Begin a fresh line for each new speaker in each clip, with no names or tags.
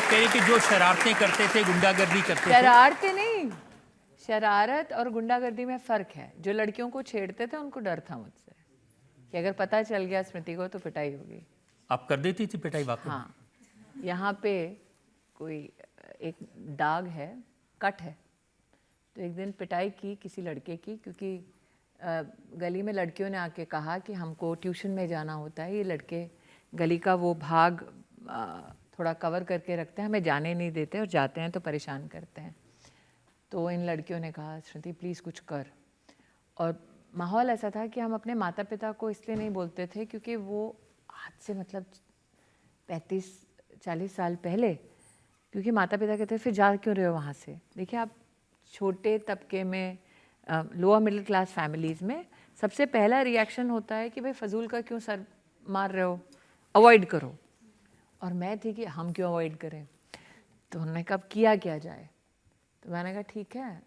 कह रही कि जो शरारतें करते थे, गुंडागर्दी करते थे।
शरारतें नहीं, शरारत और गुंडागर्दी में फ़र्क है। जो लड़कियों को छेड़ते थे उनको डर था मुझसे कि अगर पता चल गया स्मृति को तो पिटाई होगी।
आप कर देती थी पिटाई वाकई?
हाँ, यहाँ पे कोई एक दाग है, कट है, तो एक दिन पिटाई की किसी लड़के की, क्योंकि गली में लड़कियों ने आके कहा कि हमको ट्यूशन में जाना होता है, ये लड़के गली का वो भाग थोड़ा कवर करके रखते हैं, हमें जाने नहीं देते और जाते हैं तो परेशान करते हैं। तो इन लड़कियों ने कहा श्रुति प्लीज़ कुछ कर। और माहौल ऐसा था कि हम अपने माता पिता को इसलिए नहीं बोलते थे क्योंकि वो आज से मतलब 35-40 साल पहले, क्योंकि माता पिता कहते फिर जा क्यों रहे हो वहाँ से। देखिए आप छोटे तबके में लोअर मिडिल क्लास फैमिलीज़ में सबसे पहला रिएक्शन होता है कि भाई फजूल का क्यों सर मार रहे हो, अवॉइड करो। और मैं थी कि हम क्यों अवॉइड करें, तो उन्होंने कहा किया क्या जाए। तो मैंने कहा ठीक है,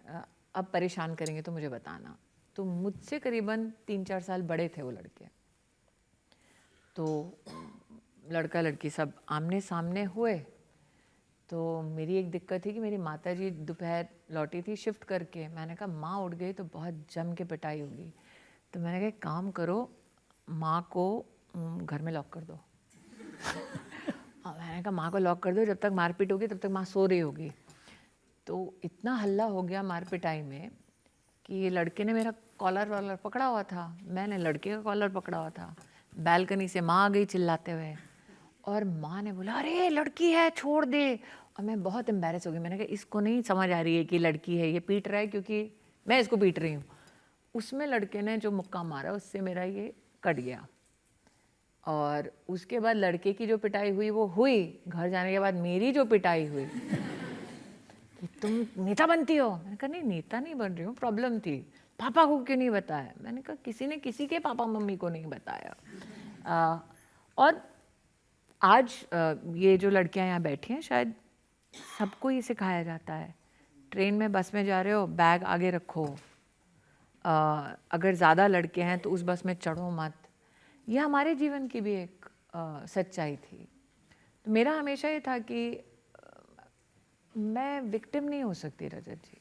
अब परेशान करेंगे तो मुझे बताना। तो मुझसे करीबन 3-4 साल बड़े थे वो लड़के। तो लड़का लड़की सब आमने सामने हुए। तो मेरी एक दिक्कत थी कि मेरी माताजी दोपहर लौटी थी शिफ्ट करके। मैंने कहा माँ उठ गई तो बहुत जम के पिटाई होगी। तो मैंने कहा एक काम करो, माँ को घर में लॉक कर दो। मैंने कहा माँ को लॉक कर दो, जब तक मारपीट होगी तब तक माँ सो रही होगी। तो इतना हल्ला हो गया मार पिटाई में कि ये लड़के ने मेरा कॉलर पकड़ा हुआ था, मैंने लड़के का कॉलर पकड़ा हुआ था। बैल्कनी से माँ आ गई चिल्लाते हुए और माँ ने बोला अरे लड़की है छोड़ दे। और मैं बहुत एम्बैरेस हो गई। मैंने कहा इसको नहीं समझ आ रही है कि लड़की है, ये पीट रहा है क्योंकि मैं इसको पीट रही हूँ। उसमें लड़के ने जो मुक्का मारा उससे मेरा ये कट गया। और उसके बाद लड़के की जो पिटाई हुई वो हुई, घर जाने के बाद मेरी जो पिटाई हुई कि तुम नेता बनती हो। मैंने कहा नहीं नेता नहीं बन रही हूँ, प्रॉब्लम थी, पापा को क्यों नहीं बताया। मैंने कहा किसी ने किसी के पापा मम्मी को नहीं बताया। और आज ये जो लड़कियां यहाँ बैठी हैं शायद सबको ये सिखाया जाता है। ट्रेन में बस में जा रहे हो बैग आगे रखो, अगर ज़्यादा लड़के हैं तो उस बस में चढ़ो मत। यह हमारे जीवन की भी एक सच्चाई थी। तो मेरा हमेशा ये था कि मैं विक्टिम नहीं हो सकती रजत जी।